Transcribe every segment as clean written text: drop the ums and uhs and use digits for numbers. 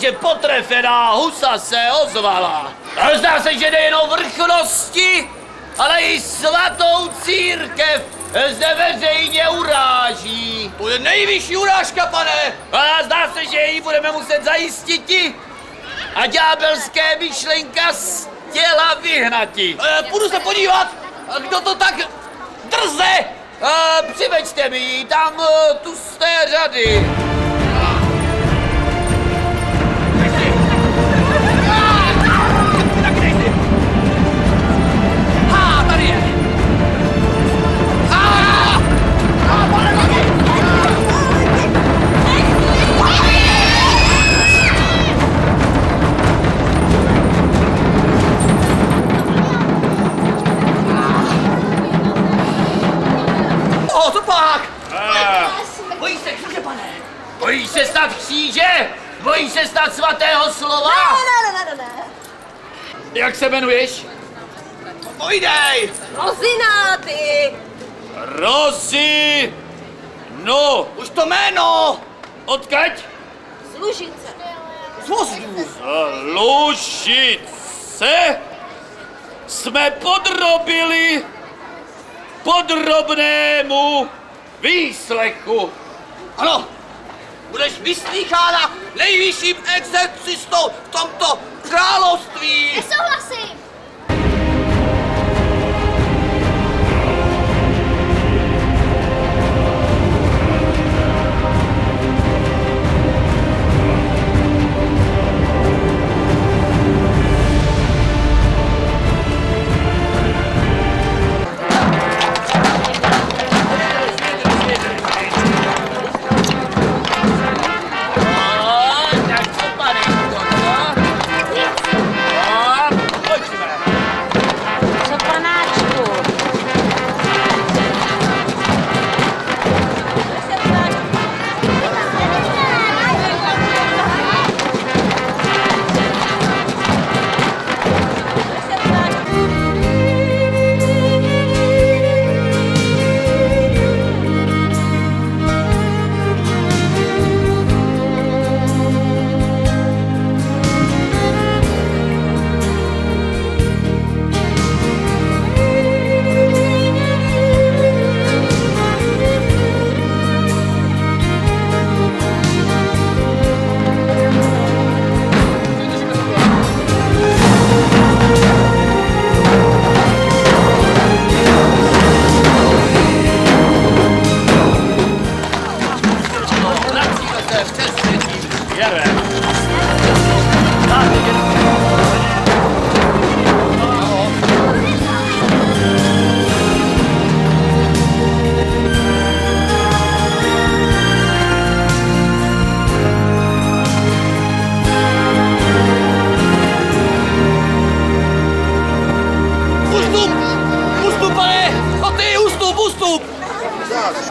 že potrefená husa se ozvala. A zdá se, že nejen o vrchnosti, ale i svatou církev zde veřejně uráží. To je nejvyšší urážka, pane! A zdá se, že ji budeme muset zajistiti a ďábelské myšlenka z těla vyhnati. Půjdu se podívat, kdo to tak drze! Přiveďte mi ji tam tu z té řady. Tady je! Co pak? Bojí se kříže, pane? Bojíš se snad kříže? Bojíš se snad svatého slova? Ne. Jak se jmenuješ? Pojdej! Rozináty! Rozi! No, Už to jméno! odkaď? Z Lužice. Z Vozdů! Lužice jsme podrobili podrobnému výslechu. Ano, budeš vyslýchána nejvyšším exorcistou v tomto království! Nesouhlasím!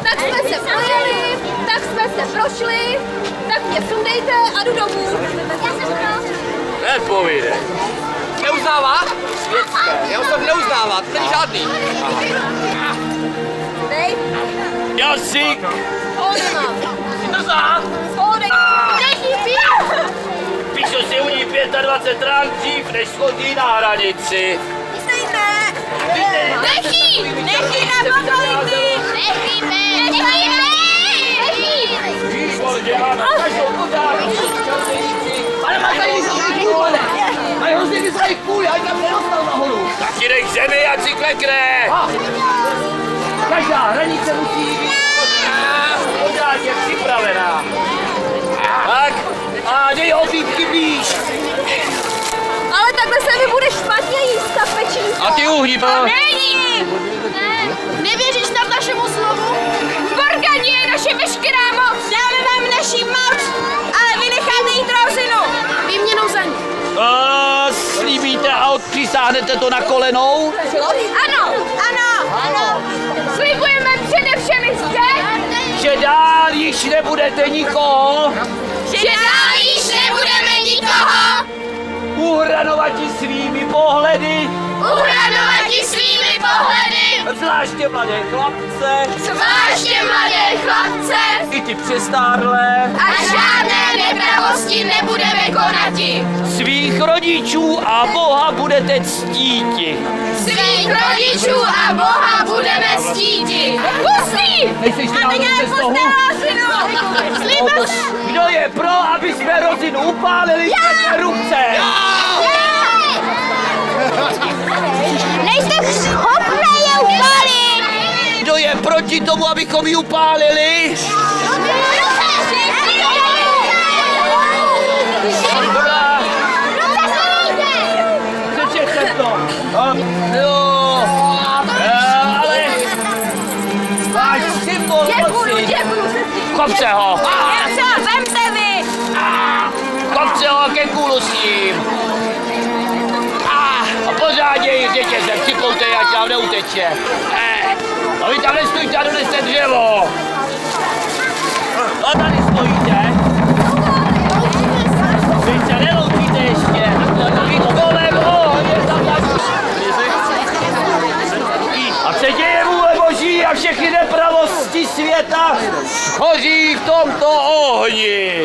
Tak jsme se projeli, tak jsme se prošli, tak mě sundejte a jdu domů. Já jsem pro. Nepovídej. Neuznává? Já už jsem neuznává, to není žádný. Dej. Jazyk. Schody mám. Drzá! Schody. Nechybí. Píšu si u ní 25 rán dřív, než schodí na hranici. Ne. Nechy na motority. Výborně, ano, každou podáru. Pane, máš tady vysrají pane! Mají hrozně vysrají kůli, ať tam nedostal nahoru! Tak ti dej k zemi, ať si klekne. Každá hranice musí být Pořádně připravená. Tak, a dej obítky blíž. Ale takhle se mi bude špatně jíst ta pečínka. A ty uhni, to. Není! Nevěříš nám našemu slovu? V Borganě je naše veškerá moc! Dáme vám naši moc, ale vy necháte jít Rozinu! Výměnou za ní. Slíbíte a odpřisáhnete to na kolenou? Ano! Slibujeme především zde, Že dál již nebudete nikoho že dál již nebudeme nikoho uhranovati svými pohledy uhraňovat lidi svými pohledy, Zvláště mladé chlapce, zvláště mladé chlapce, i ty přestárlé. a žádné nepravosti nebudeme konati. Svých rodičů a Boha budete ctíti. Svých rodičů a Boha budeme ctíti. Pustí! Nejseš ty náhodou ze stohu? Slíbil se! Kdo je pro, aby jsme rozinu upálili? Zvedne ruce! Nejste schopné je upálit! Kdo je proti tomu, abychom ji upálili? Dobrá. Přečtěte to. Jo. Ale váš symbol moci. Kopce ho. Vemte vy! Kopce ho ke kůlu s ním. A pořádně ji dětě se připoulte, ať vám neuteče. A vy tam nestůjte a doneste dřevo. A tady stojíte. Vy se neloučíte ještě. Vy kolem ohně tam a se děje vůle Boží a všechny nepravosti světa hoří v tomto ohni.